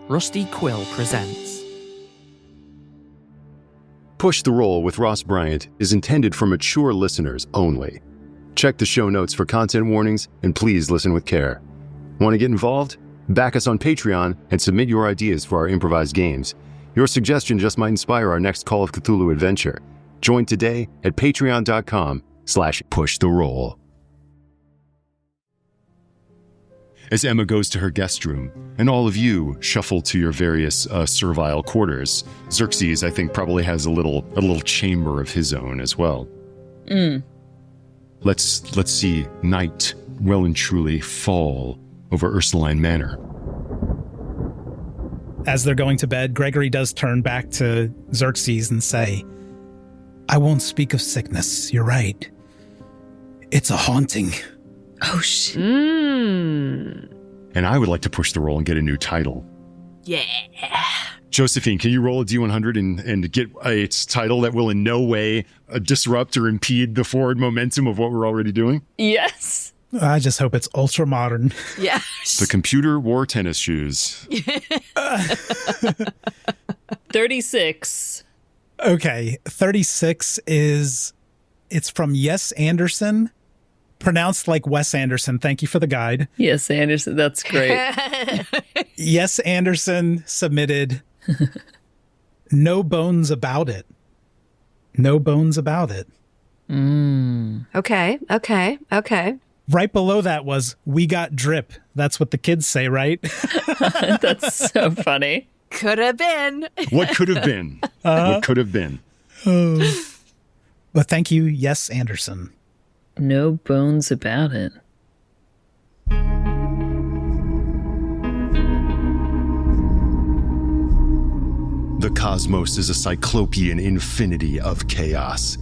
Rusty Quill presents. Push the Roll with Ross Bryant is intended for mature listeners only. Check the show notes for content warnings, and please listen with care. Want to get involved? Back us on Patreon and submit your ideas for our improvised games. Your suggestion just might inspire our next Call of Cthulhu adventure. Join today at patreon.com/pushtheroll. As Emma goes to her guest room, and all of you shuffle to your various servile quarters, Xerxes, I think, probably has a little chamber of his own as well. Let's see night well and truly fall over Ursuline Manor. As they're going to bed, Gregory does turn back to Xerxes and say, "I won't speak of sickness. You're right. It's a haunting." Oh, shit. And I would like to push the roll and get a new title. Yeah. Josephine, can you roll a D100 and get a title that will in no way disrupt or impede the forward momentum of what we're already doing? Yes. I just hope it's ultra modern. Yes. The computer wore tennis shoes. 36. Okay, 36 it's from Yes Anderson, pronounced like Wes Anderson. Thank you for the guide. Yes, Anderson, that's great. Yes Anderson submitted No Bones About It. No Bones About It. Okay. Right below that was We Got Drip. That's what the kids say, right? That's so funny. Could have been. What could have been? What could have been? But thank you, Yes Anderson. No bones about it. The cosmos is a cyclopean infinity of chaos.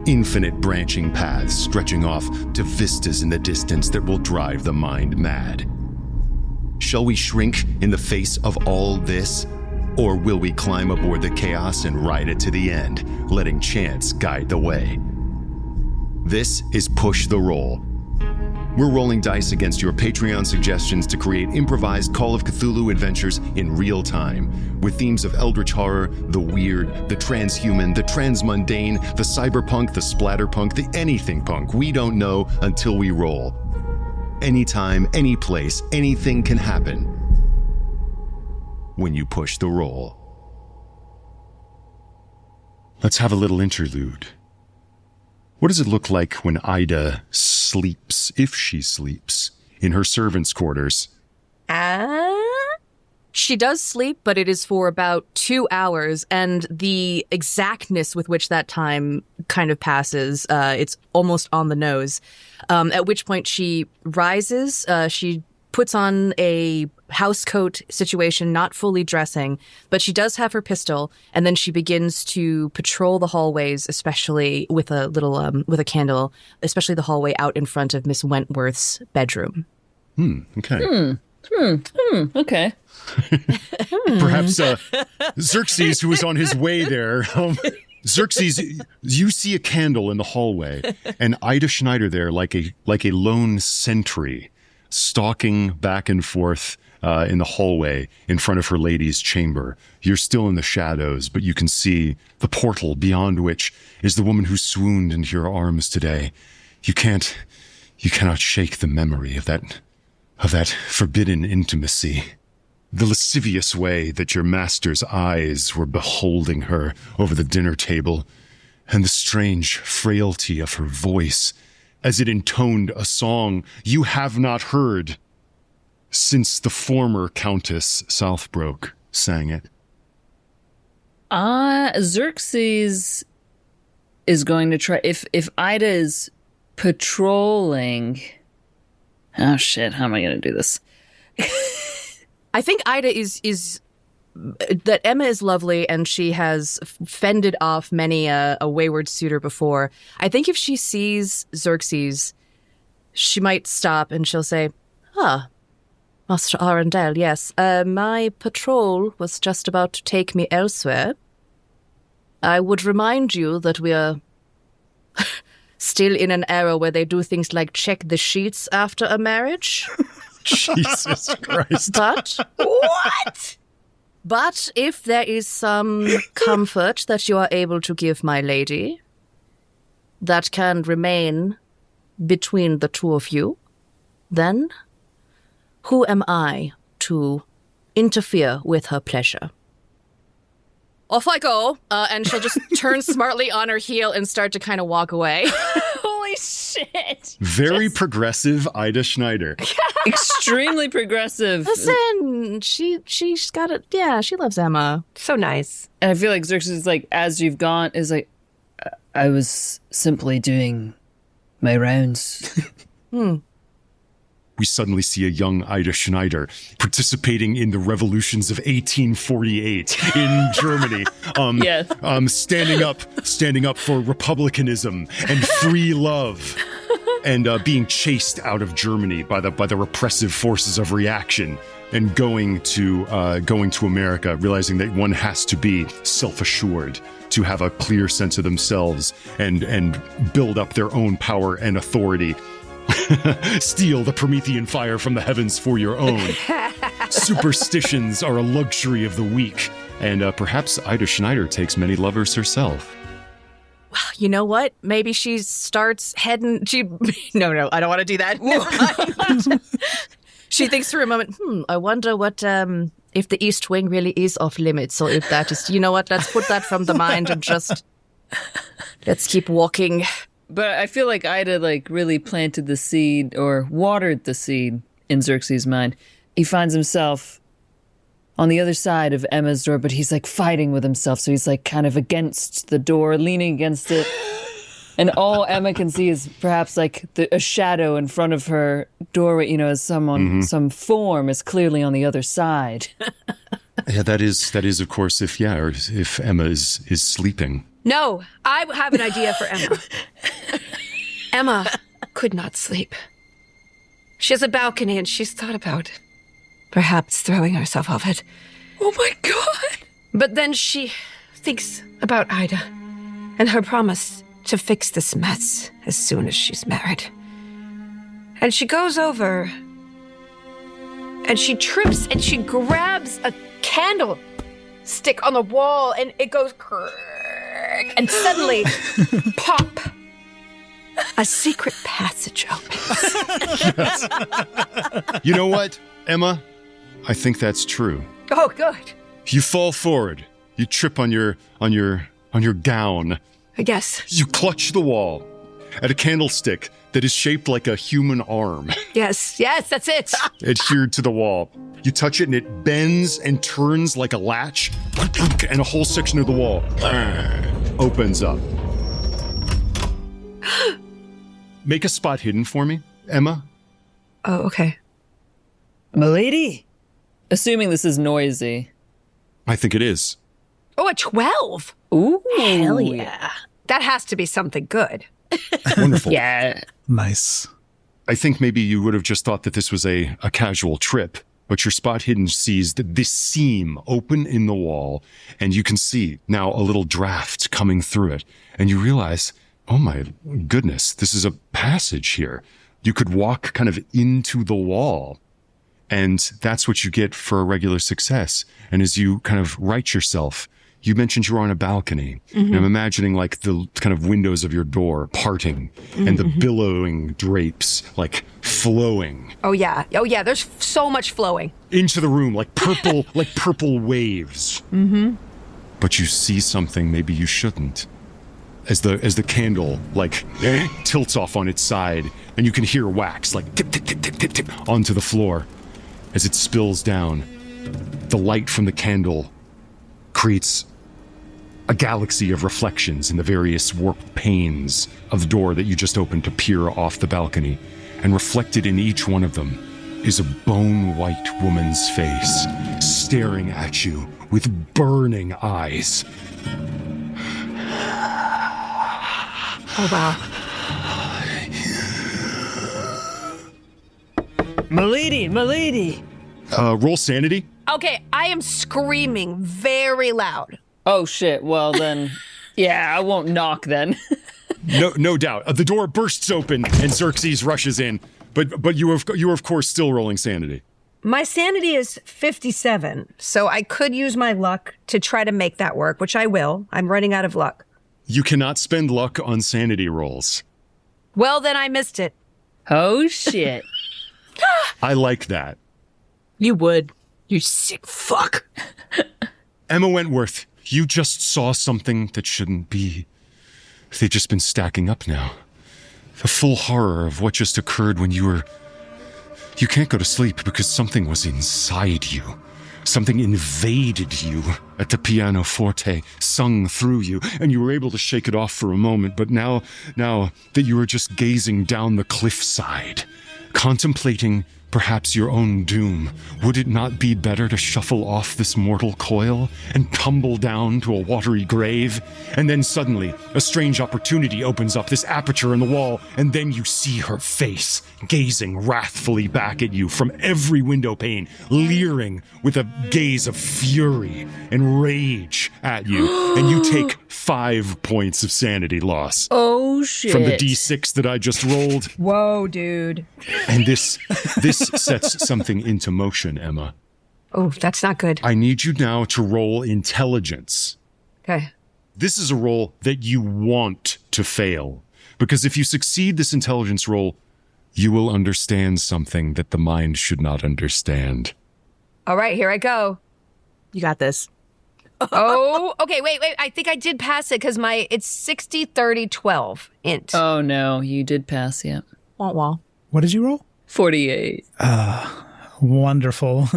Infinite branching paths stretching off to vistas in the distance that will drive the mind mad. Shall we shrink in the face of all this? Or will we climb aboard the chaos and ride it to the end, letting chance guide the way? This is Push the Roll. We're rolling dice against your Patreon suggestions to create improvised Call of Cthulhu adventures in real time, with themes of eldritch horror, the weird, the transhuman, the transmundane, the cyberpunk, the splatterpunk, the anything punk. We don't know until we roll. Anytime, any place, anything can happen when you push the roll. Let's have a little interlude. What does it look like when Eida sleeps, if she sleeps, in her servants' quarters? She does sleep, but it is for about 2 hours, and the exactness with which that time kind of passes, it's almost on the nose. At which point she rises, she puts on a housecoat situation, not fully dressing, but she does have her pistol, and then she begins to patrol the hallways, especially with a little with a candle, especially the hallway out in front of Miss Wentworth's bedroom. Okay. Okay. Perhaps Xerxes, who was on his way there. Xerxes, you see a candle in the hallway, and Eida Schneider there, like a lone sentry, stalking back and forth in the hallway in front of her lady's chamber. You're still in the shadows, but you can see the portal beyond which is the woman who swooned into your arms today. You cannot shake the memory of that forbidden intimacy. The lascivious way that your master's eyes were beholding her over the dinner table, and the strange frailty of her voice as it intoned a song you have not heard since the former Countess Southbrook sang it. Xerxes is going to try, if Eida is patrolling... Oh shit, how am I going to do this? I think Eida is that Emma is lovely, and she has fended off many a wayward suitor before. I think if she sees Xerxes, she might stop and she'll say, Master Arundell, yes. My patrol was just about to take me elsewhere. I would remind you that we are still in an era where they do things like check the sheets after a marriage. Jesus Christ. But What? But if there is some comfort that you are able to give my lady that can remain between the two of you, then who am I to interfere with her pleasure? Off I go, and she'll just turn smartly on her heel and start to kind of walk away. Holy shit. Very progressive Ida Schneider. Extremely progressive. Listen, she's got it. Yeah, she loves Emma. So nice. And I feel like Xerxes is like, as you've gone, is like, I was simply doing my rounds. We suddenly see a young Ida Schneider participating in the revolutions of 1848 in Germany. Yes. Standing up for republicanism and free love, and being chased out of Germany by the repressive forces of reaction, and going to America, realizing that one has to be self-assured to have a clear sense of themselves and build up their own power and authority. Steal the Promethean fire from the heavens for your own. Superstitions are a luxury of the weak, and perhaps Ida Schneider takes many lovers herself. You know what? Maybe she starts heading. No, I don't want to do that. She thinks for a moment. I wonder what if the East Wing really is off limits, or if that is. You know what? Let's put that from the mind and just let's keep walking. But I feel like Ida really planted the seed or watered the seed in Xerxes' mind. He finds himself on the other side of Emma's door, but he's fighting with himself. So he's kind of against the door, leaning against it. And all Emma can see is perhaps a shadow in front of her doorway, as someone, some form is clearly on the other side. Yeah, that is of course if Emma is sleeping. No, I have an idea for Emma. Emma could not sleep. She has a balcony and she's thought about perhaps throwing herself off it. Oh my God! But then she thinks about Ida and her promise to fix this mess as soon as she's married. And she goes over and she trips and she grabs a candlestick on the wall and it goes and suddenly, pop, a secret passage opens. You know what, Emma? I think that's true. Oh, good. You fall forward. You trip on your gown. Yes. You clutch the wall at a candlestick that is shaped like a human arm. Yes, that's it. Adhered to the wall. You touch it and it bends and turns like a latch, and a whole section of the wall opens up. Make a spot hidden for me, Emma. Oh, okay. Milady? Assuming this is noisy. I think it is. Oh, a 12. Ooh. Hell yeah. That has to be something good. Wonderful. Yeah. Nice. I think maybe you would have just thought that this was a casual trip, but your spot hidden sees this seam open in the wall, and you can see now a little draft coming through it, and you realize, oh my goodness, this is a passage here. You could walk kind of into the wall, and that's what you get for a regular success. And as you kind of right yourself, you mentioned you were on a balcony. And I'm imagining the kind of windows of your door parting and the billowing drapes flowing. Oh yeah. There's so much flowing Into the room like purple waves. But you see something maybe you shouldn't. As the candle tilts off on its side, and you can hear wax tip, tip, tip, tip, tip, tip onto the floor. As it spills down, the light from the candle creates a galaxy of reflections in the various warped panes of the door that you just opened to peer off the balcony. And reflected in each one of them is a bone-white woman's face, staring at you with burning eyes. Oh, wow. Milady! Roll sanity. Okay, I am screaming very loud. Oh, shit. Well, then, yeah, I won't knock then. No doubt. The door bursts open and Xerxes rushes in. But you are of course still rolling sanity. My sanity is 57, so I could use my luck to try to make that work, which I will. I'm running out of luck. You cannot spend luck on sanity rolls. Well, then I missed it. Oh, shit. I like that. You would. You sick fuck. Emma Wentworth, you just saw something that shouldn't be. They've just been stacking up now. The full horror of what just occurred when you were... You can't go to sleep because something was inside you. Something invaded you at the pianoforte, sung through you, and you were able to shake it off for a moment, but now that you are just gazing down the cliffside, contemplating perhaps your own doom, would it not be better to shuffle off this mortal coil and tumble down to a watery grave? And then suddenly, a strange opportunity opens up, this aperture in the wall, and then you see her face, gazing wrathfully back at you from every window pane, leering with a gaze of fury and rage at you, and you take 5 points of sanity loss. Oh, shit. From the D6 that I just rolled. Whoa, dude. And this sets something into motion, Emma. Oh, that's not good. I need you now to roll intelligence. Okay. This is a roll that you want to fail. Because if you succeed this intelligence roll, you will understand something that the mind should not understand. All right, here I go. You got this. Oh, okay, wait. I think I did pass it because it's 60, 30, 12 int. Oh, no. You did pass, yeah. Wah wah. What did you roll? 48. Wonderful.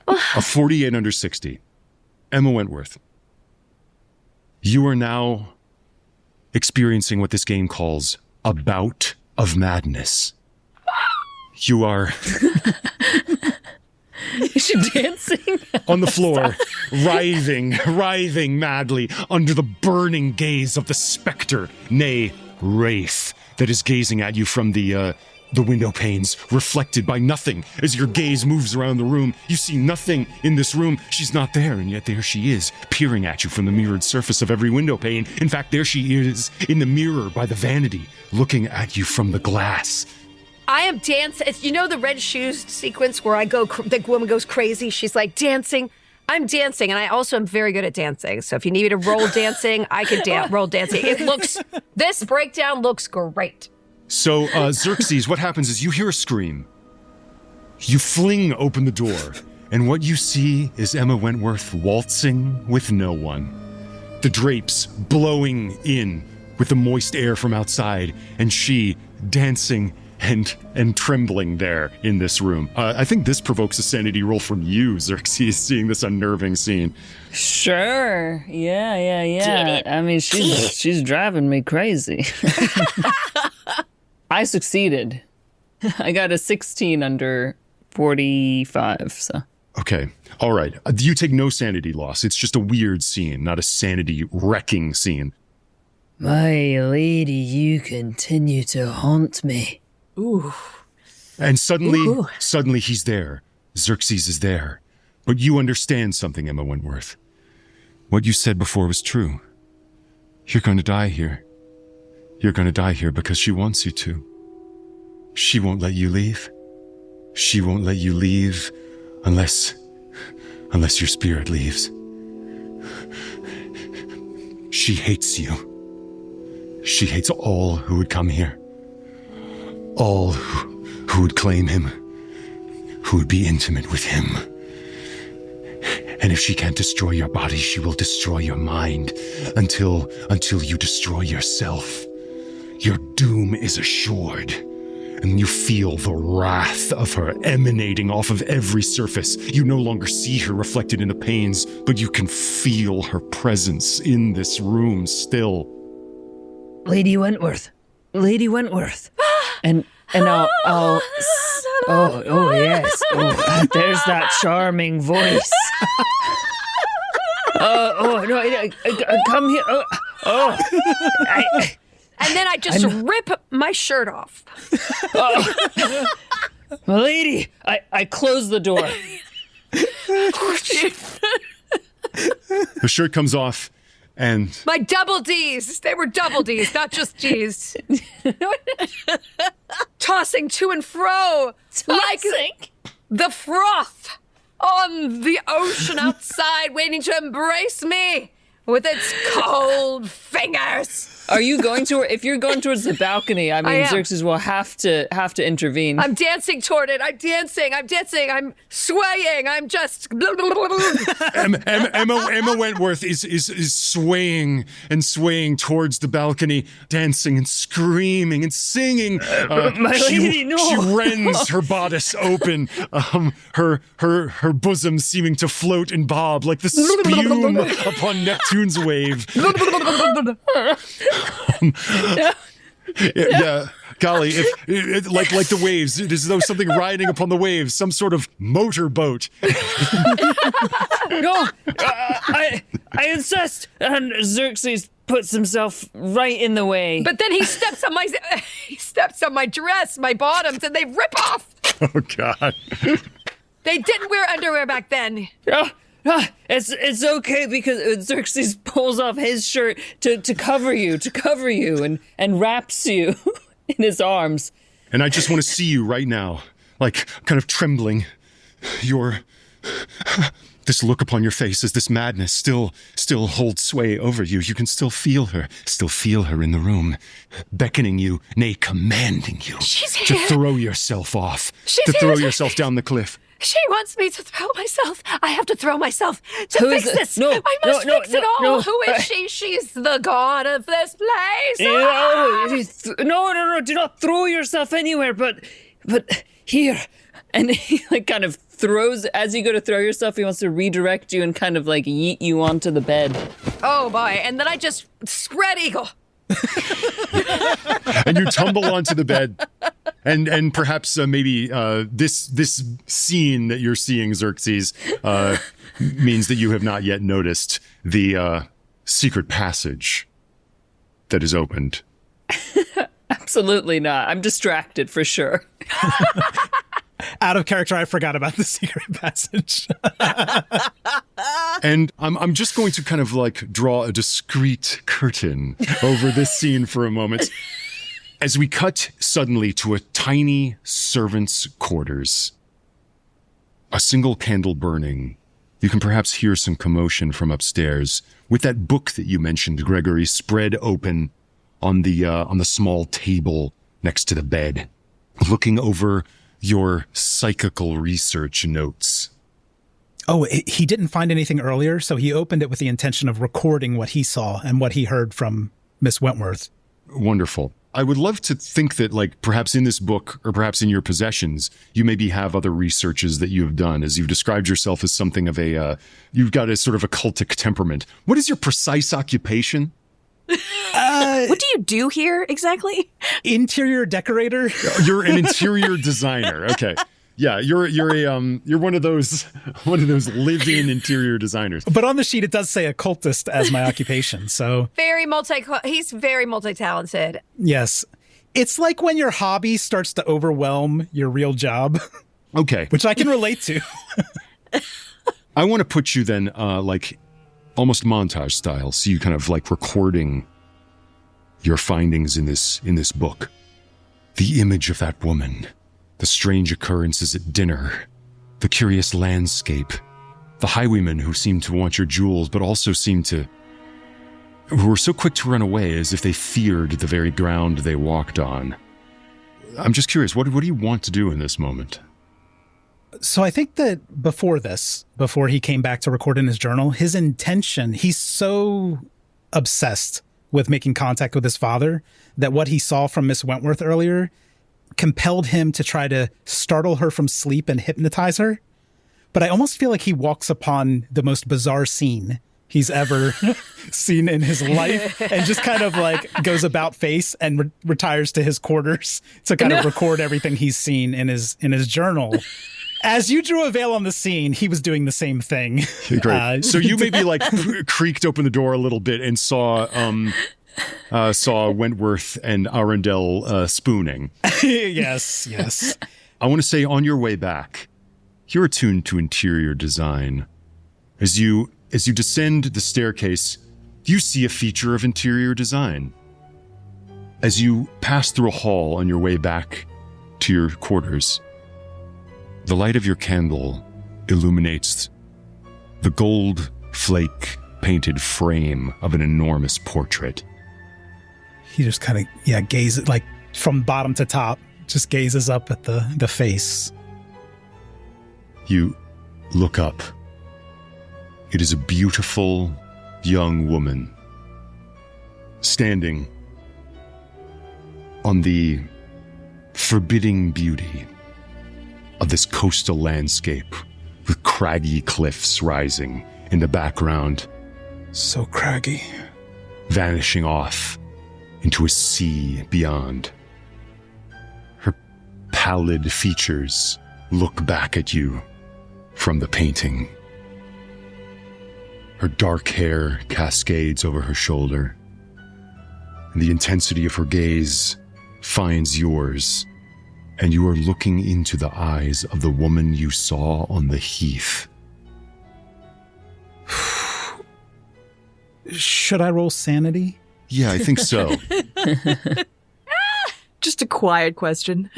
A 48 under 60. Emma Wentworth. You are now experiencing what this game calls a bout of madness. You are... Is she dancing? on the floor, writhing madly under the burning gaze of the specter, nay, Wraith, that is gazing at you from the window panes, reflected by nothing. As your gaze moves around the room, you see nothing in this room. She's not there, and yet there she is, peering at you from the mirrored surface of every window pane. In fact, there she is, in the mirror by the vanity, looking at you from the glass. I am dancing. You know the red shoes sequence where the woman goes crazy? She's like dancing. I'm dancing, and I also am very good at dancing. So if you need me to roll dancing, I could roll dancing. This breakdown looks great. So, Xerxes, what happens is you hear a scream. You fling open the door, and what you see is Emma Wentworth waltzing with no one. The drapes blowing in with the moist air from outside, and she dancing and trembling there in this room. I think this provokes a sanity roll from you, Xerxes, seeing this unnerving scene. Sure. Yeah. I mean, she's driving me crazy. I succeeded. I got a 16 under 45, so. Okay. All right. You take no sanity loss. It's just a weird scene, not a sanity-wrecking scene. My lady, you continue to haunt me. Ooh. And suddenly he's there. Xerxes is there. But you understand something, Emma Wentworth. What you said before was true. You're going to die here. You're going to die here because she wants you to. She won't let you leave. She won't let you leave unless your spirit leaves. She hates you. She hates all who would come here. All who would claim him, who would be intimate with him. And if she can't destroy your body, she will destroy your mind until you destroy yourself. Your doom is assured, and you feel the wrath of her emanating off of every surface. You no longer see her reflected in the panes, but you can feel her presence in this room still. Lady Wentworth. And I'll oh yes. Oh, there's that charming voice. No, come here. And then I just rip my shirt off. My lady, I close the door. The shirt comes off. And My double Ds. They were double Ds, not just Gs. Tossing to and fro like the froth on the ocean outside, waiting to embrace me with its cold fingers. Are you going to? If you're going towards the balcony, I mean, Xerxes will have to intervene. I'm dancing toward it. I'm dancing. I'm swaying. I'm just. Emma Wentworth is swaying and swaying towards the balcony, dancing and screaming and singing. My lady, no. She rends her bodice open, her bosom seeming to float and bob like the spume upon Neptune's wave. Yeah, golly, if like the waves, it is as though something riding upon the waves, some sort of motorboat. No, I insist. And Xerxes puts himself right in the way. But then he steps on my dress, my bottoms, and they rip off. Oh God! They didn't wear underwear back then. It's okay because Xerxes pulls off his shirt to cover you and wraps you in his arms. And I just want to see you right now, like kind of trembling. This look upon your face as this madness still holds sway over you. You can still feel her in the room, beckoning you, nay, commanding you to throw yourself off, throw yourself down the cliff. She wants me to throw myself. I have to throw myself to fix this. No, I must fix it all. no. Who is she? She's the god of this place. No, do not throw yourself anywhere, but here. And he like kind of throws, as you go to throw yourself, he wants to redirect you and kind of like yeet you onto the bed. Oh boy, and then I just spread eagle. And you tumble onto the bed, and perhaps maybe this scene that you're seeing, Xerxes, means that you have not yet noticed the secret passage that is opened. Absolutely not. I'm distracted for sure. Out of character, I forgot about the secret passage. And I'm just going to kind of like draw a discreet curtain over this scene for a moment as we cut suddenly to a tiny servant's quarters. A single candle burning. You can perhaps hear some commotion from upstairs with that book that you mentioned, Gregory, spread open on the small table next to the bed, looking over your psychical research notes. Oh, he didn't find anything earlier, so he opened it with the intention of recording what he saw and what he heard from Miss Wentworth. Wonderful. I would love to think that, like, perhaps in this book or perhaps in your possessions, you maybe have other researches that you have done, as you've described yourself as something of you've got a sort of occultic temperament. What is your precise occupation? What do you do here exactly? Interior decorator. You're an interior designer. Okay. Yeah, you're one of those live-in interior designers. But on the sheet it does say occultist as my occupation. So he's very multi-talented. Yes. It's like when your hobby starts to overwhelm your real job. Okay. Which I can relate to. I want to put you then like almost montage style, so you kind of like recording your findings in this book. The image of that woman, the strange occurrences at dinner, the curious landscape, the highwaymen who seemed to want your jewels, but also who were so quick to run away as if they feared the very ground they walked on. I'm just curious, what do you want to do in this moment? So I think that before he came back to record in his journal, his intention, he's so obsessed with making contact with his father that what he saw from Miss Wentworth earlier compelled him to try to startle her from sleep and hypnotize her. But I almost feel like he walks upon the most bizarre scene he's ever seen in his life and just kind of like goes about face and retires to his quarters to kind of record everything he's seen in his journal. As you drew a veil on the scene, he was doing the same thing. Great. So you maybe like creaked open the door a little bit and saw Wentworth and Arundell spooning. Yes. I want to say on your way back, you're attuned to interior design. As you descend the staircase, You see a feature of interior design. As you pass through a hall on your way back to your quarters, the light of your candle illuminates the gold flake painted frame of an enormous portrait. He just kind of, gazes, like from bottom to top, just gazes up at the face. You look up. It is a beautiful young woman standing on the forbidding beauty of this coastal landscape with craggy cliffs rising in the background. So craggy. Vanishing off into a sea beyond. Her pallid features look back at you from the painting. Her dark hair cascades over her shoulder, and the intensity of her gaze finds yours, and you are looking into the eyes of the woman you saw on the heath. Should I roll sanity? Yeah, I think so. Just a quiet question.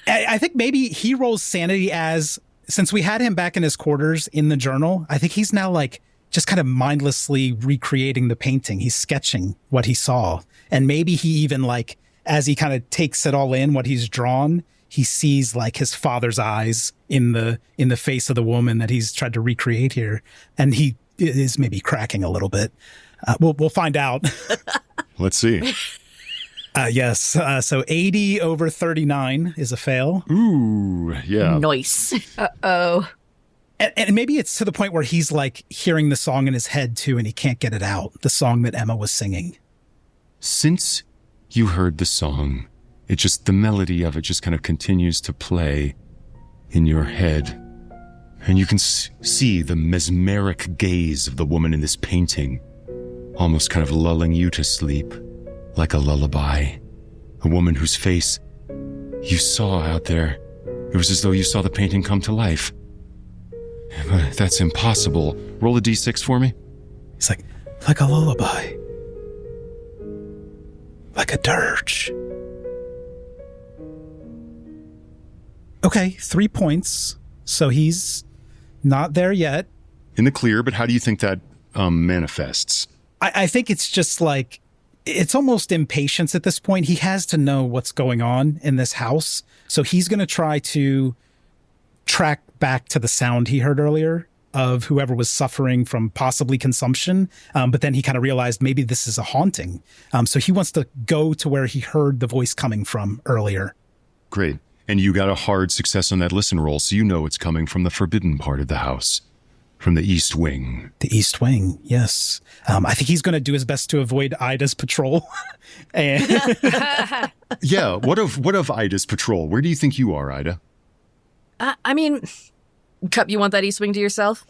I think maybe he rolls sanity as, since we had him back in his quarters in the journal, I think he's now like just kind of mindlessly recreating the painting. He's sketching what he saw. And maybe he even like, as he kind of takes it all in, what he's drawn, he sees like his father's eyes in the face of the woman that he's tried to recreate here. And he is maybe cracking a little bit. We'll find out. Let's see. Yes. So 80 over 39 is a fail. Ooh, yeah. Nice. Uh-oh. And maybe it's to the point where he's like hearing the song in his head too, and he can't get it out. The song that Emma was singing. Since you heard the song, the melody of it just kind of continues to play in your head. And you can see the mesmeric gaze of the woman in this painting, almost kind of lulling you to sleep, like a lullaby. A woman whose face you saw out there. It was as though you saw the painting come to life. But that's impossible. Roll a d6 for me. He's like a lullaby. Like a dirge. Okay, 3 points. So he's not there yet. In the clear, but how do you think that manifests? I think it's just like, it's almost impatience at this point. He has to know what's going on in this house. So he's going to try to track back to the sound he heard earlier of whoever was suffering from possibly consumption. But then he kind of realized maybe this is a haunting. So he wants to go to where he heard the voice coming from earlier. Great. And you got a hard success on that listen roll, so you know it's coming from the forbidden part of the house. From the East Wing. The East Wing, yes. I think he's going to do his best to avoid Ida's patrol. And yeah, what of Ida's patrol? Where do you think you are, Ida? I mean, Cup, you want that East Wing to yourself?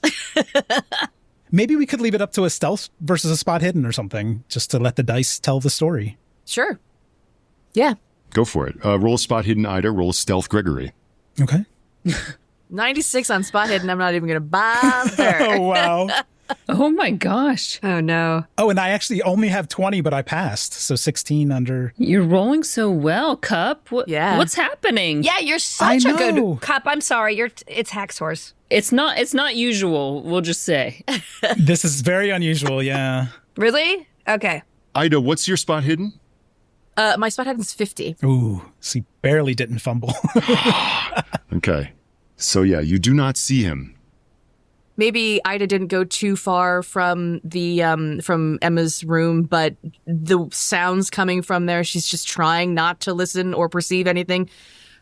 Maybe we could leave it up to a stealth versus a spot hidden or something, just to let the dice tell the story. Sure. Yeah. Go for it. Roll a spot hidden, Ida. Roll a stealth, Gregory. Okay. 96 on spot hidden. I'm not even going to bother. Oh, wow. Oh my gosh. Oh, no. Oh, and I actually only have 20, but I passed. So 16 under. You're rolling so well, Cup. Yeah. What's happening? Yeah, you're such I a know. good Cup. I'm sorry. It's Hacksaws. It's not usual, we'll just say. This is very unusual, yeah. Really? Okay. Ida, what's your spot hidden? My spot hidden is 50. Ooh, so he barely didn't fumble. Okay. So yeah, you do not see him. Maybe Ida didn't go too far from the from Emma's room, but the sounds coming from there, she's just trying not to listen or perceive anything.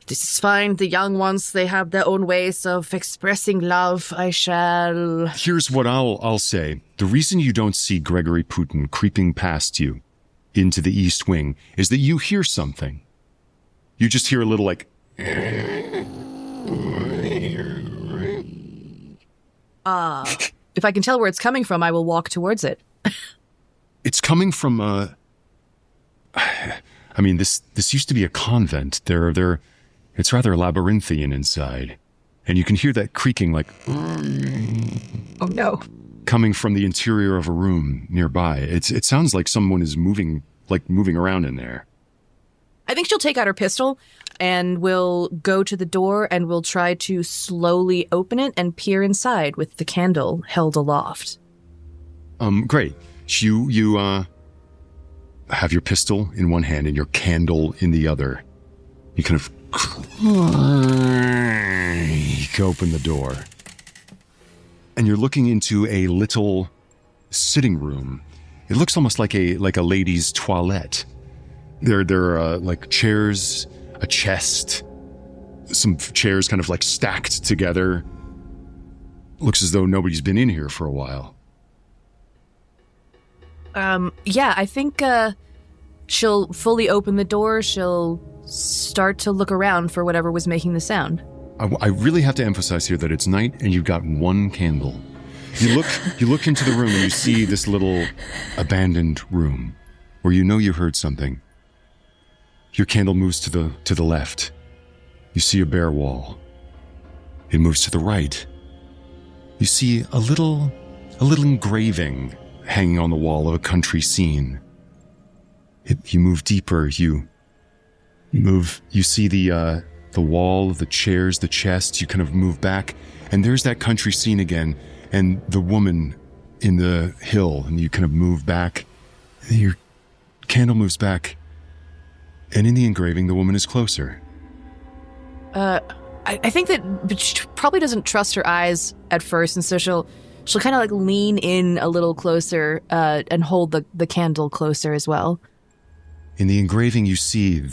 This is fine. The young ones, they have their own ways of expressing love. I shall. Here's what I'll say. The reason you don't see Gregory Putin creeping past you into the East Wing is that you hear something. You just hear a little like... If I can tell where it's coming from, I will walk towards it. It's coming from I mean, this used to be a convent. It's rather labyrinthian inside. And you can hear that creaking like... Oh, no. kind coming from the interior of a room nearby. It sounds like someone is moving around in there. I think she'll take out her pistol and will go to the door and will try to slowly open it and peer inside with the candle held aloft. Great. You have your pistol in one hand and your candle in the other. You kind of open the door. And you're looking into a little sitting room. It looks almost like a lady's toilette. There are like chairs, a chest, some chairs kind of like stacked together. Looks as though nobody's been in here for a while. Yeah, I think she'll fully open the door. She'll start to look around for whatever was making the sound. I really have to emphasize here that it's night and you've got one candle. You look into the room and you see this little abandoned room where you know you heard something. Your candle moves to the left. You see a bare wall. It moves to the right. You see a little engraving hanging on the wall of a country scene. You move deeper. You see the wall, the chairs, the chest. You kind of move back, and there's that country scene again, and the woman in the hill, and you kind of move back. And your candle moves back, and in the engraving, the woman is closer. I think that she probably doesn't trust her eyes at first, and so she'll kind of like lean in a little closer and hold the candle closer as well. In the engraving, you see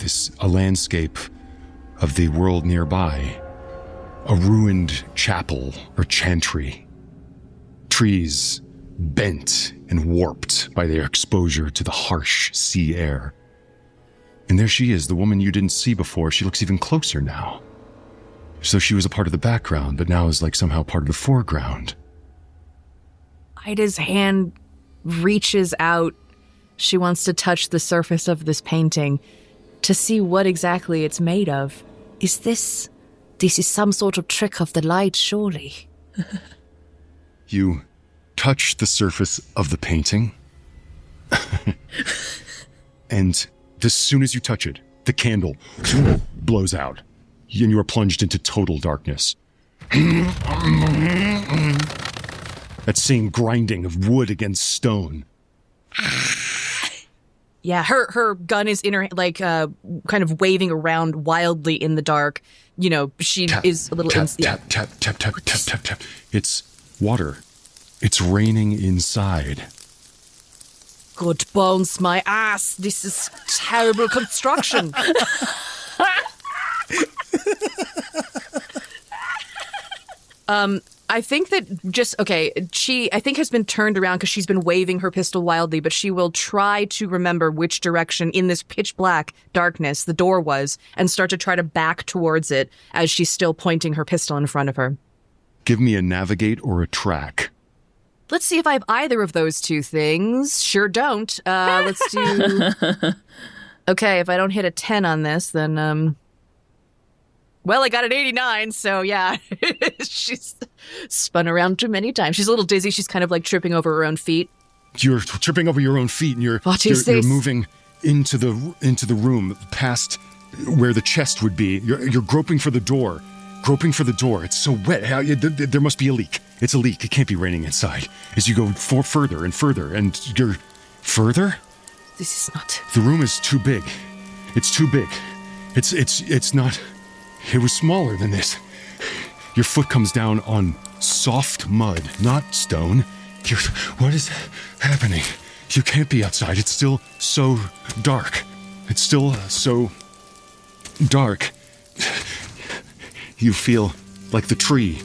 a landscape of the world nearby. A ruined chapel or chantry. Trees bent and warped by their exposure to the harsh sea air. And there she is, the woman you didn't see before. She looks even closer now. So she was a part of the background, but now is like somehow part of the foreground. Ida's hand reaches out. She wants to touch the surface of this painting to see what exactly it's made of. This is some sort of trick of the light, surely. You touch the surface of the painting. And as soon as you touch it, the candle blows out. And you are plunged into total darkness. That same grinding of wood against stone. Yeah, her gun is in her, like, kind of waving around wildly in the dark. You know, she is a little... Tap, tap, tap. It's water. It's raining inside. Good bones, my ass. This is terrible construction. I think that she, I think, has been turned around because she's been waving her pistol wildly, but she will try to remember which direction in this pitch black darkness the door was and start to try to back towards it as she's still pointing her pistol in front of her. Give me a navigate or a track. Let's see if I have either of those two things. Sure don't. Let's do... Okay, if I don't hit a 10 on this, then, well, I got an 89, so yeah. She's spun around too many times. She's a little dizzy. She's kind of like tripping over her own feet. You're tripping over your own feet, and you're moving into the room past where the chest would be. You're groping for the door. It's so wet. There must be a leak. It's a leak. It can't be raining inside. As you go further and further, and you're further. This is not. The room is too big. It's too big. It's not. It was smaller than this. Your foot comes down on soft mud, not stone. What is happening? You can't be outside. It's still so dark. It's still so dark. You feel like the tree.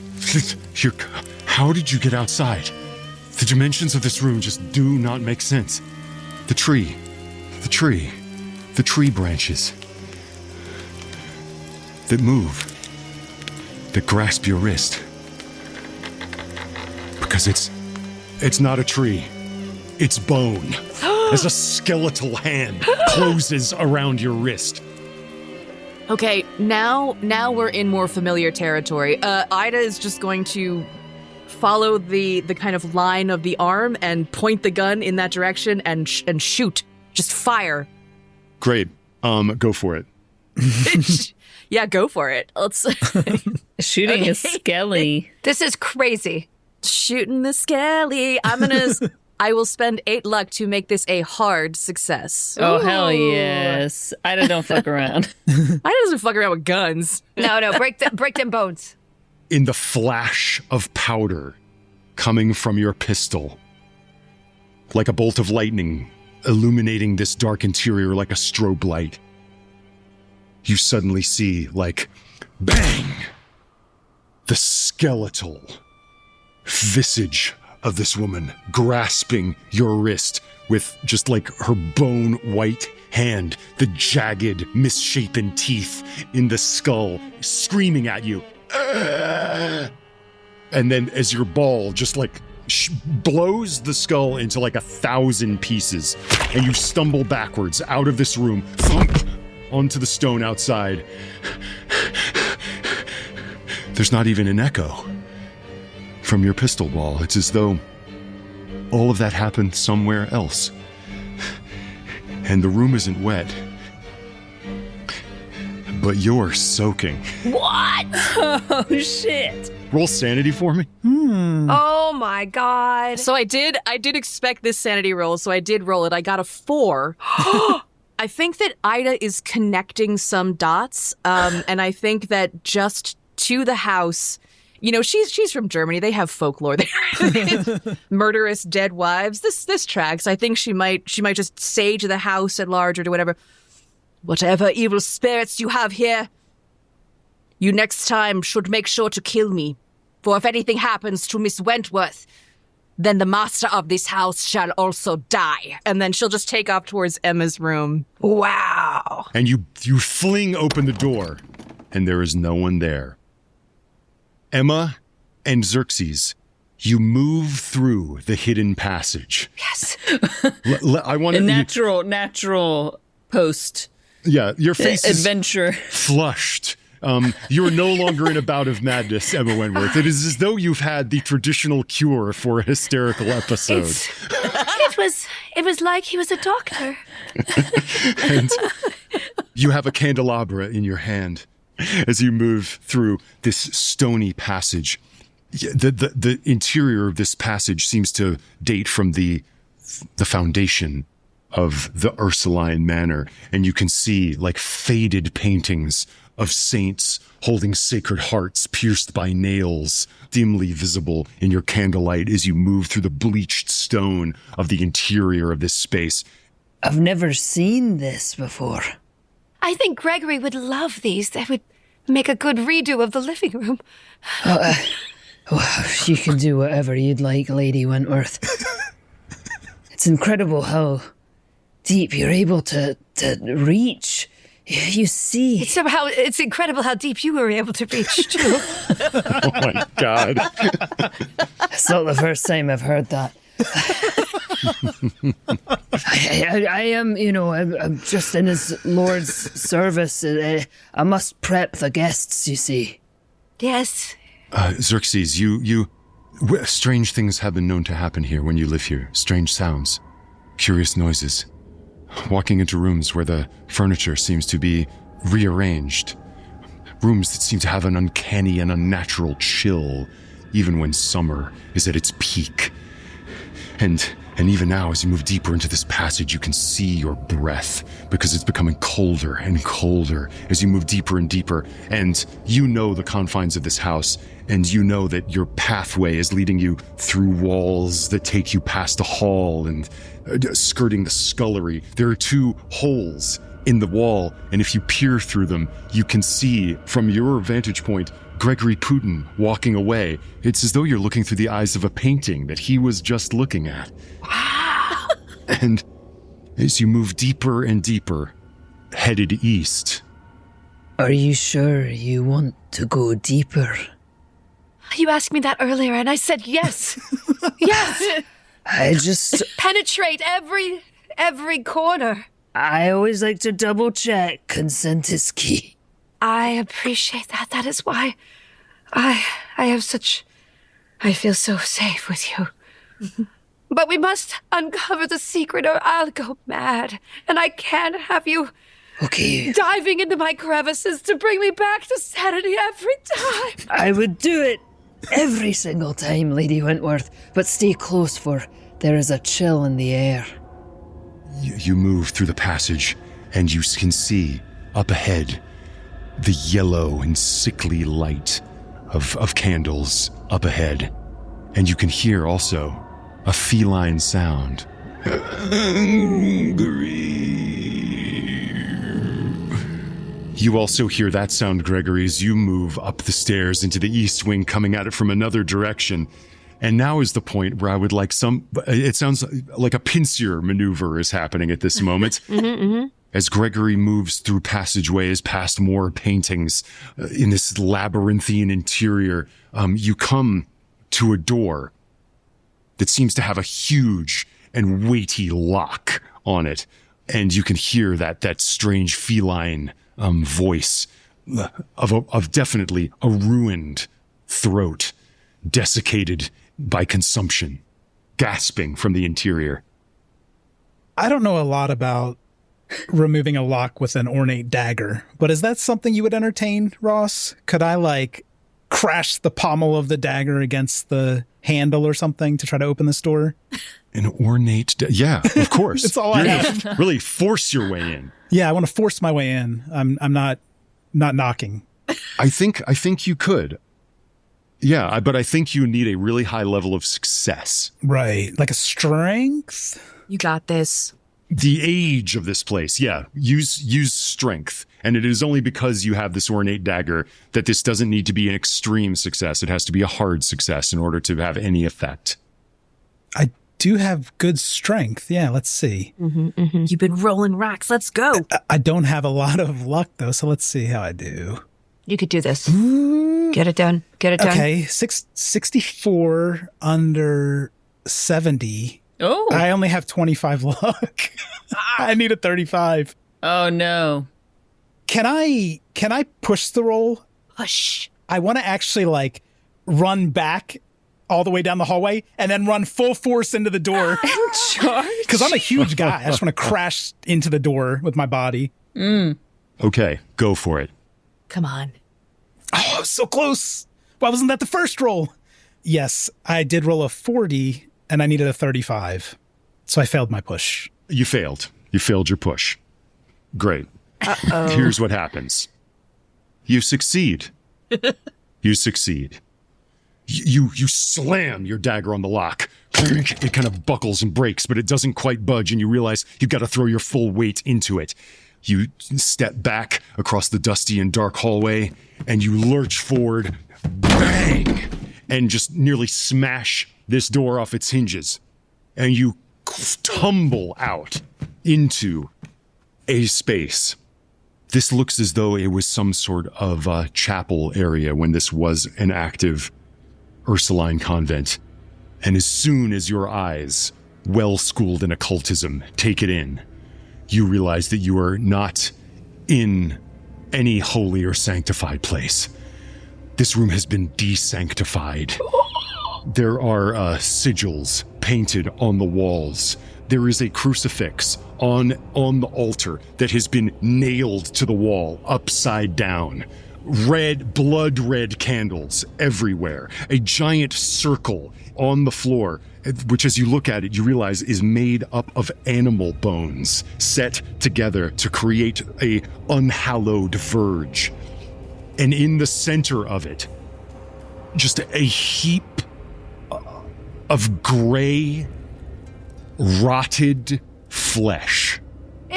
How did you get outside? The dimensions of this room just do not make sense. The tree branches that move, that grasp your wrist. Because it's not a tree, it's bone. As a skeletal hand closes around your wrist. Okay, now we're in more familiar territory. Eida is just going to follow the kind of line of the arm and point the gun in that direction and shoot. Just fire. Great. Go for it. Yeah, go for it. Let's Shooting a skelly. This is crazy. shooting the skelly. I will spend 8 luck to make this a hard success. Oh, hell yes. Ida don't fuck around. I doesn't fuck around with guns. No, break them bones. In the flash of powder coming from your pistol, like a bolt of lightning illuminating this dark interior like a strobe light, you suddenly see, like, bang, the skeletal visage of this woman grasping your wrist with just like her bone white hand, the jagged, misshapen teeth in the skull, screaming at you. And then as your ball just like blows the skull into like 1,000 pieces, and you stumble backwards out of this room, thump, onto the stone outside. There's not even an echo from your pistol ball. It's as though all of that happened somewhere else. And the room isn't wet, but you're soaking. What? Oh, shit. Roll sanity for me. Oh my god. So I did expect this sanity roll, so I did roll it. I got a 4. I think that Eida is connecting some dots, and I think that just to the house, you know, she's from Germany. They have folklore there. Murderous dead wives. This tracks. I think she might just say to the house at large or to whatever evil spirits you have here, you next time should make sure to kill me. For if anything happens to Miss Wentworth, then the master of this house shall also die. And then she'll just take off towards Emma's room. Wow. And you fling open the door, and there is no one there. Emma and Xerxes, you move through the hidden passage. Yes. I want A natural post. Yeah, your face adventure. is flushed. You're no longer in a bout of madness, Emma Wentworth. It is as though you've had the traditional cure for a hysterical episode. It was like he was a doctor. And you have a candelabra in your hand as you move through this stony passage. The interior of this passage seems to date from the foundation of the Ursuline Manor, and you can see like faded paintings of saints holding sacred hearts pierced by nails, dimly visible in your candlelight as you move through the bleached stone of the interior of this space. I've never seen this before. I think Gregory would love these. They would make a good redo of the living room. You can do whatever you'd like, Lady Wentworth. It's incredible how deep you're able to reach. You see. It's incredible how deep you were able to reach, too. Oh my God. It's not the first time I've heard that. I am, I'm just in his Lord's service. I must prep the guests, you see. Yes. Xerxes, strange things have been known to happen here when you live here. Strange sounds, curious noises. Walking into rooms where the furniture seems to be rearranged. Rooms that seem to have an uncanny and unnatural chill, even when summer is at its peak. And even now, as you move deeper into this passage, you can see your breath because it's becoming colder and colder as you move deeper and deeper. And you know the confines of this house, and you know that your pathway is leading you through walls that take you past a hall and skirting the scullery. There are 2 holes in the wall, and if you peer through them, you can see from your vantage point Gregory Putin walking away. It's as though you're looking through the eyes of a painting that he was just looking at. Wow. And as you move deeper and deeper, headed east. Are you sure you want to go deeper? You asked me that earlier, and I said yes. Yes. I just... Penetrate every corner. I always like to double check. Consent is key. I appreciate that. That is why I have such I feel so safe with you. But we must uncover the secret or I'll go mad. And I can't have you diving into my crevices to bring me back to sanity every time. I would do it every single time, Lady Wentworth, but stay close, for there is a chill in the air. You move through the passage, and you can see up ahead the yellow and sickly light of candles up ahead. And you can hear also a feline sound. You also hear that sound, Gregory, as you move up the stairs into the east wing, coming at it from another direction. And now is the point where I would like it sounds like a pincer maneuver is happening at this moment. As Gregory moves through passageways past more paintings in this labyrinthine interior, you come to a door that seems to have a huge and weighty lock on it. And you can hear that strange feline voice of definitely a ruined throat, desiccated by consumption, gasping from the interior. I don't know a lot about removing a lock with an ornate dagger, but is that something you would entertain, Ross? Could I, crash the pommel of the dagger against the handle or something to try to open this door? An ornate yeah, of course. It's all I have. Really force your way in. Yeah, I want to force my way in. I'm not knocking. I think you could. Yeah, but I think you need a really high level of success. Right. Like a strength? You got this. The age of this place, yeah. Use strength. And it is only because you have this ornate dagger that this doesn't need to be an extreme success. It has to be a hard success in order to have any effect. I do have good strength. Yeah, let's see. You've been rolling rocks. Let's go. I don't have a lot of luck, though, so let's see how I do. You could do this. Get it done. Okay, 64 under 70. Oh. I only have 25 luck. I need a 35. Oh, no. Can I push the roll? Push. I want to actually run back all the way down the hallway and then run full force into the door. Because I'm a huge guy. I just want to crash into the door with my body. Okay, go for it. Come on. Oh, I was so close. Why wasn't that the first roll? Yes, I did roll a 40 and I needed a 35. So I failed my push. You failed. You failed your push. Great. Uh-oh. Here's what happens. You succeed. You succeed. You slam your dagger on the lock. It kind of buckles and breaks, but it doesn't quite budge, and you realize you've got to throw your full weight into it. You step back across the dusty and dark hallway, and you lurch forward, bang, and just nearly smash this door off its hinges. And you tumble out into a space. This looks as though it was some sort of chapel area when this was an active Ursuline convent. And as soon as your eyes, well-schooled in occultism, take it in, you realize that you are not in any holy or sanctified place. This room has been desanctified. There are sigils painted on the walls. There is a crucifix on the altar that has been nailed to the wall upside down. Blood red candles everywhere. A giant circle on the floor, which as you look at it, you realize is made up of animal bones set together to create a unhallowed verge. And in the center of it, just a heap of gray, rotted flesh. Ew!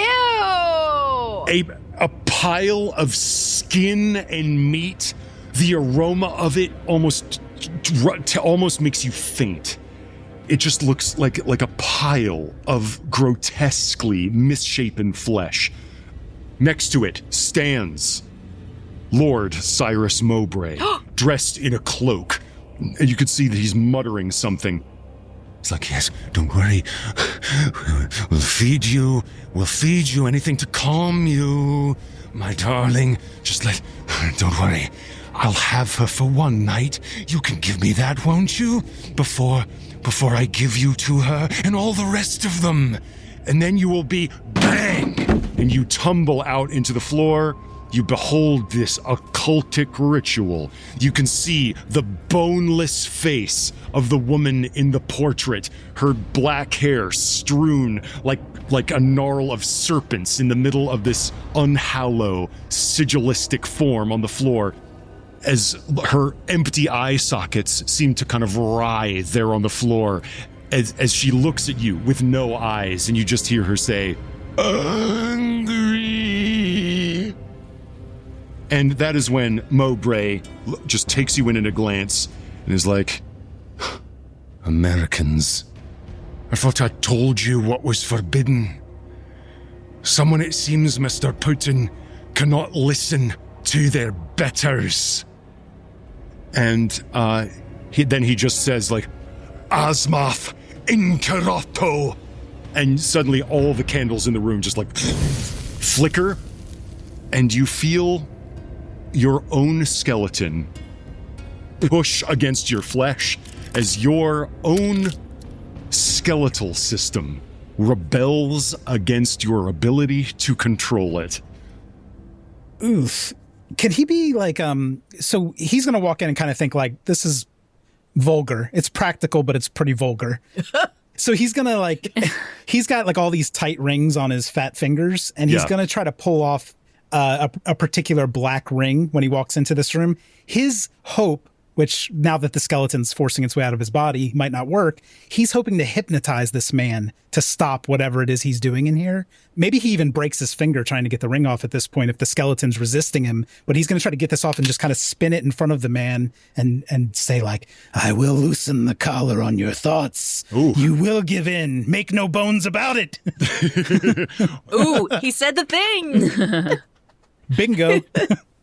A pile of skin and meat. The aroma of it almost makes you faint. It just looks like a pile of grotesquely misshapen flesh. Next to it stands Lord Cyrus Mowbray, dressed in a cloak. And you could see that he's muttering something. It's like, yes, don't worry. We'll feed you. We'll feed you anything to calm you. My darling, don't worry. I'll have her for one night. You can give me that, won't you? Before I give you to her and all the rest of them. And then you will be bang! And you tumble out into the floor. You behold this occultic ritual. You can see the boneless face of the woman in the portrait, her black hair strewn like a gnarl of serpents in the middle of this unhallowed, sigilistic form on the floor, as her empty eye sockets seem to kind of writhe there on the floor as she looks at you with no eyes, and you just hear her say, "Hungry." And that is when Mowbray just takes you in a glance and is like, "Americans, I thought I told you what was forbidden. Someone, it seems, Mr. Putin, cannot listen to their betters." And he just says, like, "Asmath incarotto." And suddenly all the candles in the room just like flicker, and you feel your own skeleton push against your flesh as your own skeletal system rebels against your ability to control it. Oof. Can he be like, so he's going to walk in and kind of think like, this is vulgar. It's practical, but it's pretty vulgar. So he's going to like, he's got like all these tight rings on his fat fingers, and he's going to try to pull off a particular black ring when he walks into this room. His hope, which now that the skeleton's forcing its way out of his body might not work, he's hoping to hypnotize this man to stop whatever it is he's doing in here. Maybe he even breaks his finger trying to get the ring off at this point if the skeleton's resisting him, but he's going to try to get this off and just kind of spin it in front of the man and say like, "I will loosen the collar on your thoughts. Ooh. You will give in. Make no bones about it." Ooh, he said the thing. Bingo.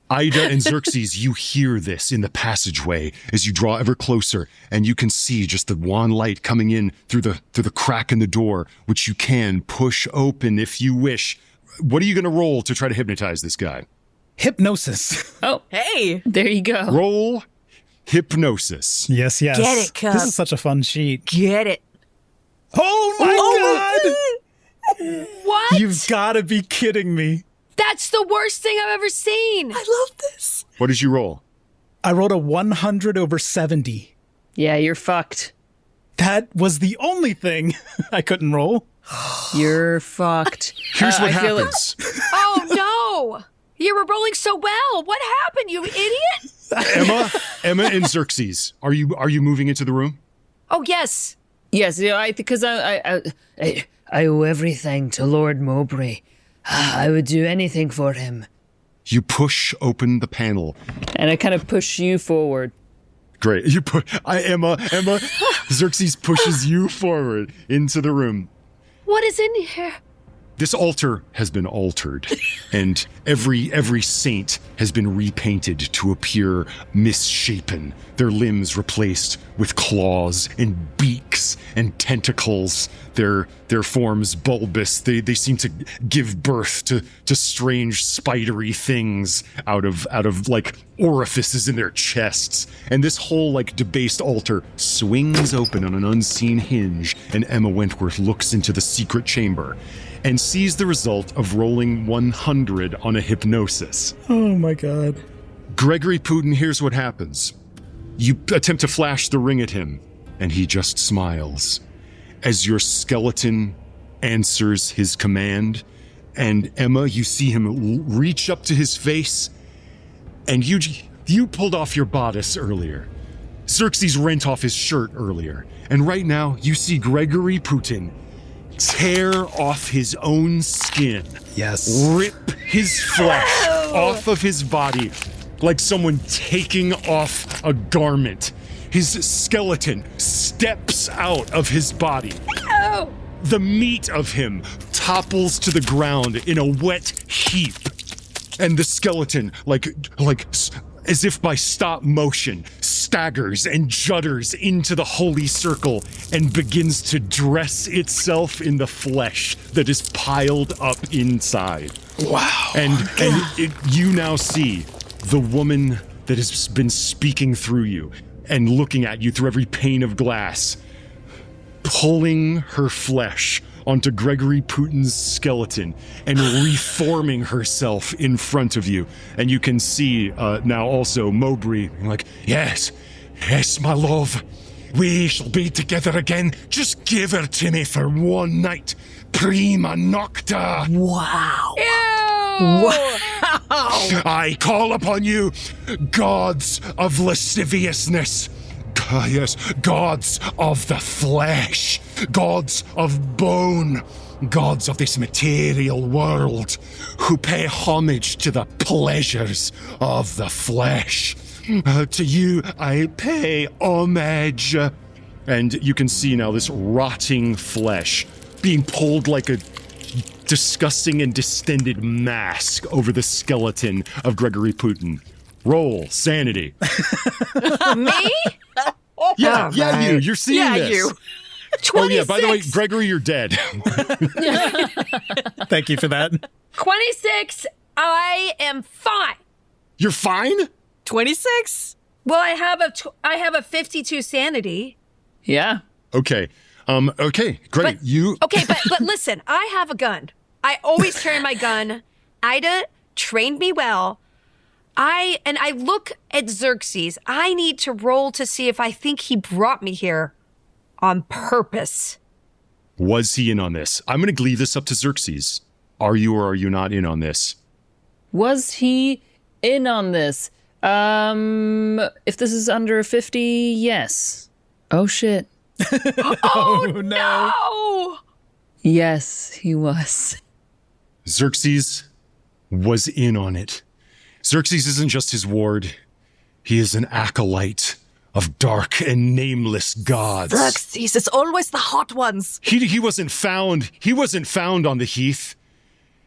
Eida and Xerxes, you hear this in the passageway as you draw ever closer, and you can see just the wan light coming in through the crack in the door, which you can push open if you wish. What are you going to roll to try to hypnotize this guy? Hypnosis. Oh, Hey. there you go. Roll hypnosis. Yes. Get it, Cup. This is such a fun sheet. Get it. Oh my God! What? You've got to be kidding me. That's the worst thing I've ever seen. I love this. What did you roll? I rolled a 100 over 70. Yeah, you're fucked. That was the only thing I couldn't roll. You're fucked. Here's what I feel happens. Oh, no. You were rolling so well. What happened, you idiot? Emma and Xerxes, are you moving into the room? Oh, yes. Yes, because I owe everything to Lord Mowbray. I would do anything for him. You push open the panel. And I kind of push you forward. Great. Emma, Xerxes pushes you forward into the room. What is in here? This altar has been altered, and every saint has been repainted to appear misshapen, their limbs replaced with claws and beaks and tentacles, their forms bulbous. They seem to give birth to strange spidery things out of like orifices in their chests. And this whole like debased altar swings open on an unseen hinge, and Emma Wentworth looks into the secret chamber and sees the result of rolling 100 on a hypnosis. Oh my God. Gregory Putin, here's what happens. You attempt to flash the ring at him, and he just smiles as your skeleton answers his command. And Emma, you see him reach up to his face, and you pulled off your bodice earlier. Xerxes rent off his shirt earlier. And right now, you see Gregory Putin tear off his own skin. Yes. Rip his flesh off of his body like someone taking off a garment. His skeleton steps out of his body. Oh. The meat of him topples to the ground in a wet heap. And the skeleton, like as if by stop motion, staggers and judders into the holy circle and begins to dress itself in the flesh that is piled up inside. Wow. And you now see the woman that has been speaking through you and looking at you through every pane of glass, pulling her flesh onto Gregory Putin's skeleton and reforming herself in front of you. And you can see now also Mowbray being like, yes, my love. We shall be together again. Just give her to me for one night. Prima nocta. Wow. Ew! Wow. I call upon you, gods of lasciviousness. Yes, gods of the flesh, gods of bone, gods of this material world, who pay homage to the pleasures of the flesh. To you I pay homage. And you can see now this rotting flesh being pulled like a disgusting and distended mask over the skeleton of Gregory Putin. Roll sanity. Me? Yeah, Oh, yeah, right. you're seeing this. you. 26. Oh yeah, by the way, Gregory, you're dead. Thank you for that. 26. I am fine. You're fine? 26? Well, I have a 52 sanity. Yeah. Okay. Okay, great. But, okay, but listen, I have a gun. I always carry my gun. Eida trained me well. I look at Xerxes. I need to roll to see if I think he brought me here on purpose. Was he in on this? I'm going to leave this up to Xerxes. Are you or are you not in on this? Was he in on this? If this is under 50, yes. Oh shit. Oh no! Yes, he was. Xerxes was in on it. Xerxes isn't just his ward. He is an acolyte of dark and nameless gods. Xerxes, it's always the hot ones. He wasn't found. He wasn't found on the heath.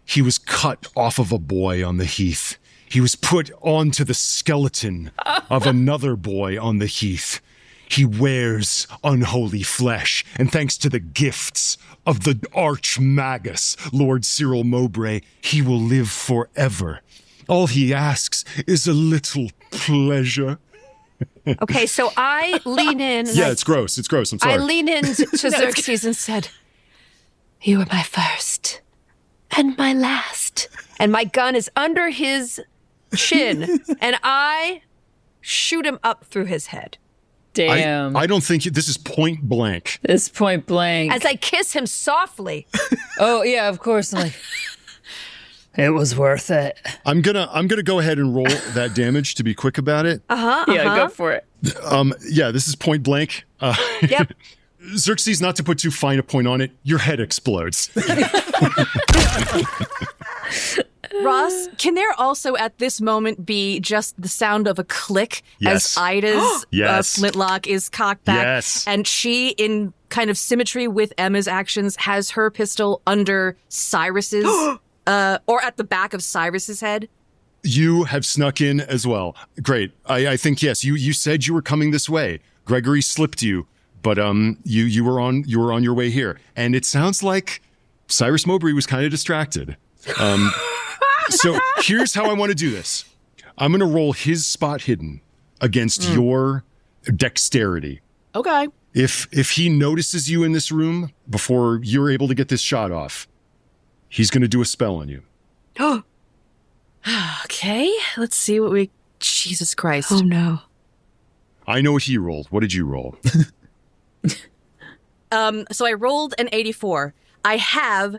He was cut off of a boy on the heath. He was put onto the skeleton of another boy on the heath. He wears unholy flesh, and thanks to the gifts of the arch-magus, Lord Cyril Mowbray, he will live forever. All he asks is a little pleasure. Okay, so I lean in. And Yeah, it's gross. It's gross. I'm sorry. I lean in to Xerxes and said, "You were my first and my last." And my gun is under his chin, and I shoot him up through his head. Damn. I don't think this is point blank. It's point blank. As I kiss him softly. Oh, yeah, of course. I'm like, it was worth it. I'm gonna go ahead and roll that damage to be quick about it. Yeah, go for it. Yeah, this is point blank. Yep. Xerxes, not to put too fine a point on it, your head explodes. Ross, can there also at this moment be just the sound of a click Yes. as Ida's Yes. flintlock is cocked back? Yes. And she, in kind of symmetry with Emma's actions, has her pistol under Cyrus's, or at the back of Cyrus's head? You have snuck in as well. Great. I think yes. You said you were coming this way. Gregory slipped you, but you were on your way here, and it sounds like Cyrus Mowbray was kind of distracted. So here's how I want to do this. I'm going to roll his spot hidden against your dexterity. Okay. If he notices you in this room before you're able to get this shot off, he's going to do a spell on you. Okay. Let's see what we... Jesus Christ. Oh no. I know what he rolled. What did you roll? So I rolled an 84. I have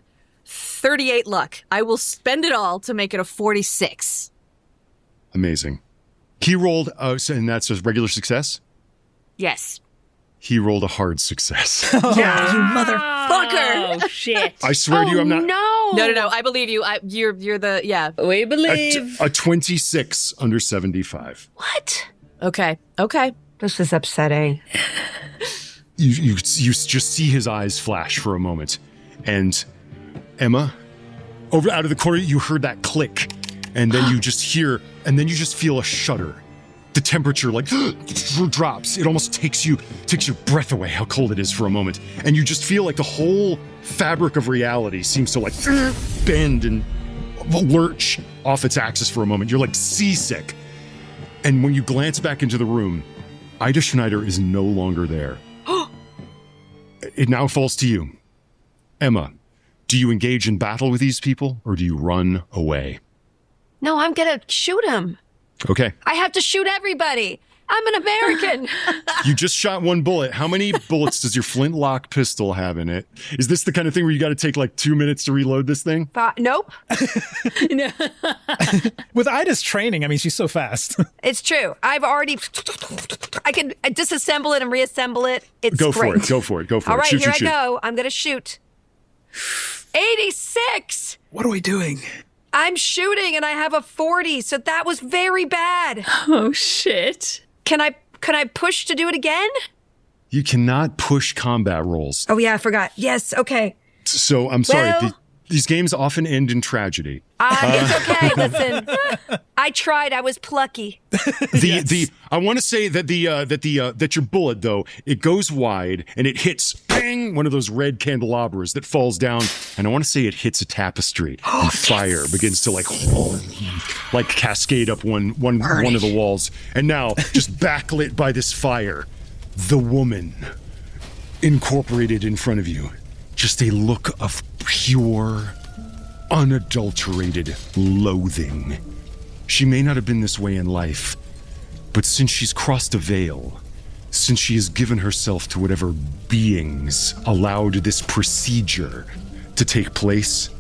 38 luck. I will spend it all to make it a 46. Amazing. He rolled, and that's a regular success? Yes. He rolled a hard success. Yeah, you motherfucker. Oh, shit. I swear to you, I'm not. No. No. I believe you. You're the, yeah. We believe. A 26 under 75. What? Okay. This is upsetting. You just see his eyes flash for a moment, and Emma, over out of the corner, you heard that click, and then you just hear, and then you just feel a shudder. The temperature like drops. It almost takes your breath away how cold it is for a moment, and you just feel like the whole fabric of reality seems to like bend and lurch off its axis for a moment. You're like seasick, And when you glance back into the room, Eida Schneider is no longer there. It now falls to you. Emma, do you engage in battle with these people, or do you run away? No, I'm gonna shoot him. Okay. I have to shoot everybody. I'm an American. You just shot one bullet. How many bullets does your flintlock pistol have in it? Is this the kind of thing where you got to take like 2 minutes to reload this thing? Nope. With Ida's training, I mean, she's so fast. It's true. I can disassemble it and reassemble it. It's Go great. for it. All right, Shoot. I go. I'm going to shoot. 86. What are we doing? I'm shooting and I have a 40, so that was very bad. Oh, shit. Can I push to do it again? You cannot push combat rolls. Oh, yeah, I forgot. Yes, okay. So I'm sorry. Well- These games often end in tragedy. It's okay. Listen, I tried. I was plucky. I want to say that that your bullet though, it goes wide and it hits bang one of those red candelabras that falls down, and I want to say it hits a tapestry and fire begins to like cascade up one of the walls, and now just backlit by this fire, the woman incorporated in front of you, just a look of pure, unadulterated loathing. She may not have been this way in life, but since she's crossed a veil, since she has given herself to whatever beings allowed this procedure to take place,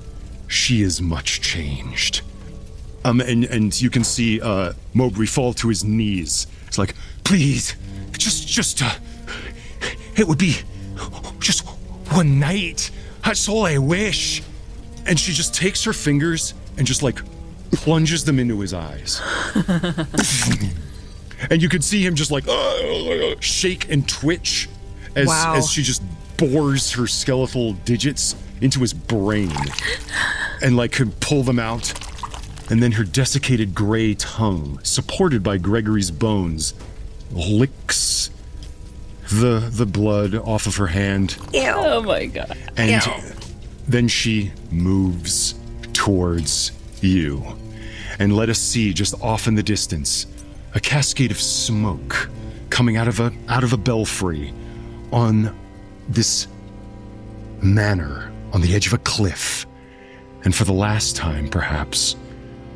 she is much changed. And you can see Mowbray fall to his knees. It's like, please, just it would be just one night. That's all I wish. And she just takes her fingers and just like plunges them into his eyes. And you could see him just like shake and twitch as she just bores her skeletal digits into his brain and like could pull them out. And then her desiccated gray tongue, supported by Gregory's bones, licks the blood off of her hand. Ew. Oh my god. And then she moves towards you. And let us see just off in the distance a cascade of smoke coming out of a belfry on this manor on the edge of a cliff. And for the last time, perhaps,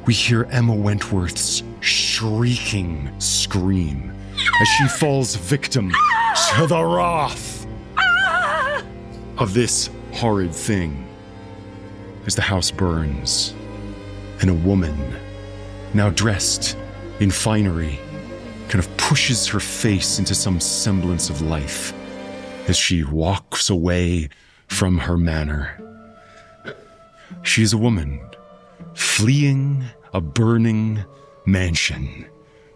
we hear Emma Wentworth's shrieking scream as she falls victim to the wrath of this horrid thing. As the house burns, and a woman, now dressed in finery, kind of pushes her face into some semblance of life as she walks away from her manor. She is a woman fleeing a burning mansion,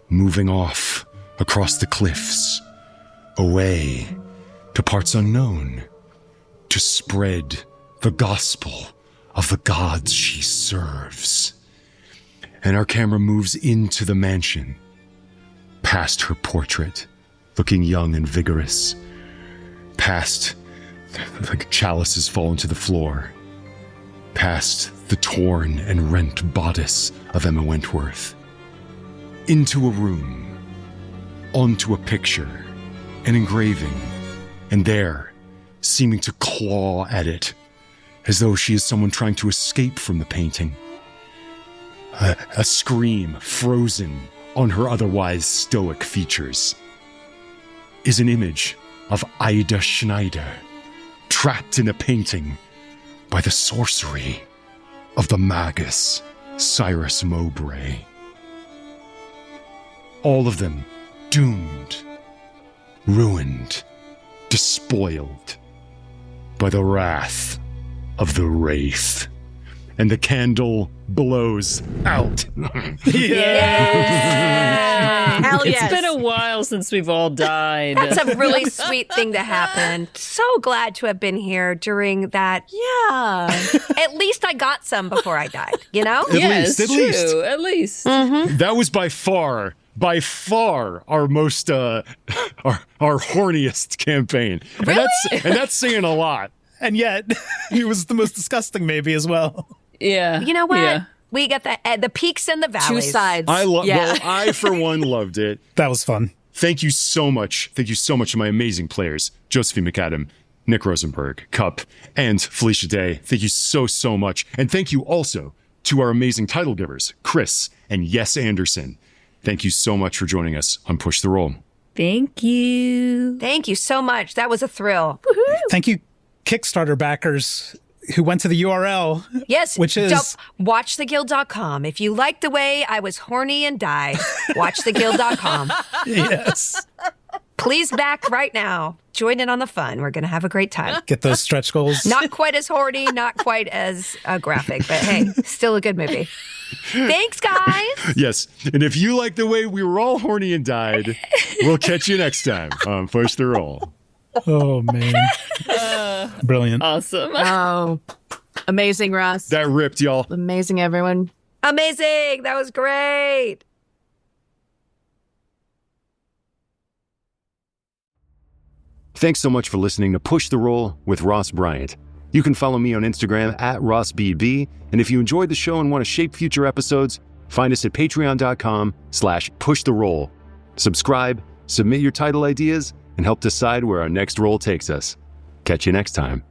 moving off across the cliffs, away to parts unknown, to spread the gospel of the gods she serves. And our camera moves into the mansion, past her portrait, looking young and vigorous, past like chalices fallen to the floor, past the torn and rent bodice of Emma Wentworth, into a room, onto a picture, an engraving, and there, seeming to claw at it, as though she is someone trying to escape from the painting. A scream frozen on her otherwise stoic features is an image of Eida Schneider, trapped in a painting by the sorcery of the magus Cyrus Mowbray. All of them doomed, ruined, despoiled by the wrath of the Wraith. And the candle blows out. Yeah. Hell yes. It's been a while since we've all died. That's a really sweet thing to happen. So glad to have been here during that. Yeah. At least I got some before I died, you know? At least. At least. Mm-hmm. That was by far our most our horniest campaign. Really? And that's saying a lot. And yet, it was the most disgusting maybe as well. Yeah. You know what? Yeah. We got the peaks and the valleys. Two sides. Well, I for one loved it. That was fun. Thank you so much. Thank you so much to my amazing players, Josephine McAdam, Nick Rosenberg, Cup, and Felicia Day. Thank you so, so much. And thank you also to our amazing title givers, Chris and Yes Anderson. Thank you so much for joining us on Push the Roll. Thank you. Thank you so much. That was a thrill. Thank you, Kickstarter backers who went to the URL. Yes, which is watchtheguild.com. If you like the way I was horny and died, watchtheguild.com. Yes. Please back right now. Join in on the fun. We're going to have a great time. Get those stretch goals. Not quite as horny, not quite as graphic, but hey, still a good movie. Thanks, guys. Yes. And if you like the way we were all horny and died, we'll catch you next time on Push the Roll. Oh, man. Brilliant. Awesome. Oh, amazing, Ross. That ripped, y'all. Amazing, everyone. Amazing. That was great. Thanks so much for listening to Push the Roll with Ross Bryant. You can follow me on Instagram at RossBB. And if you enjoyed the show and want to shape future episodes, find us at patreon.com/pushtheroll. Subscribe, submit your title ideas, and help decide where our next roll takes us. Catch you next time.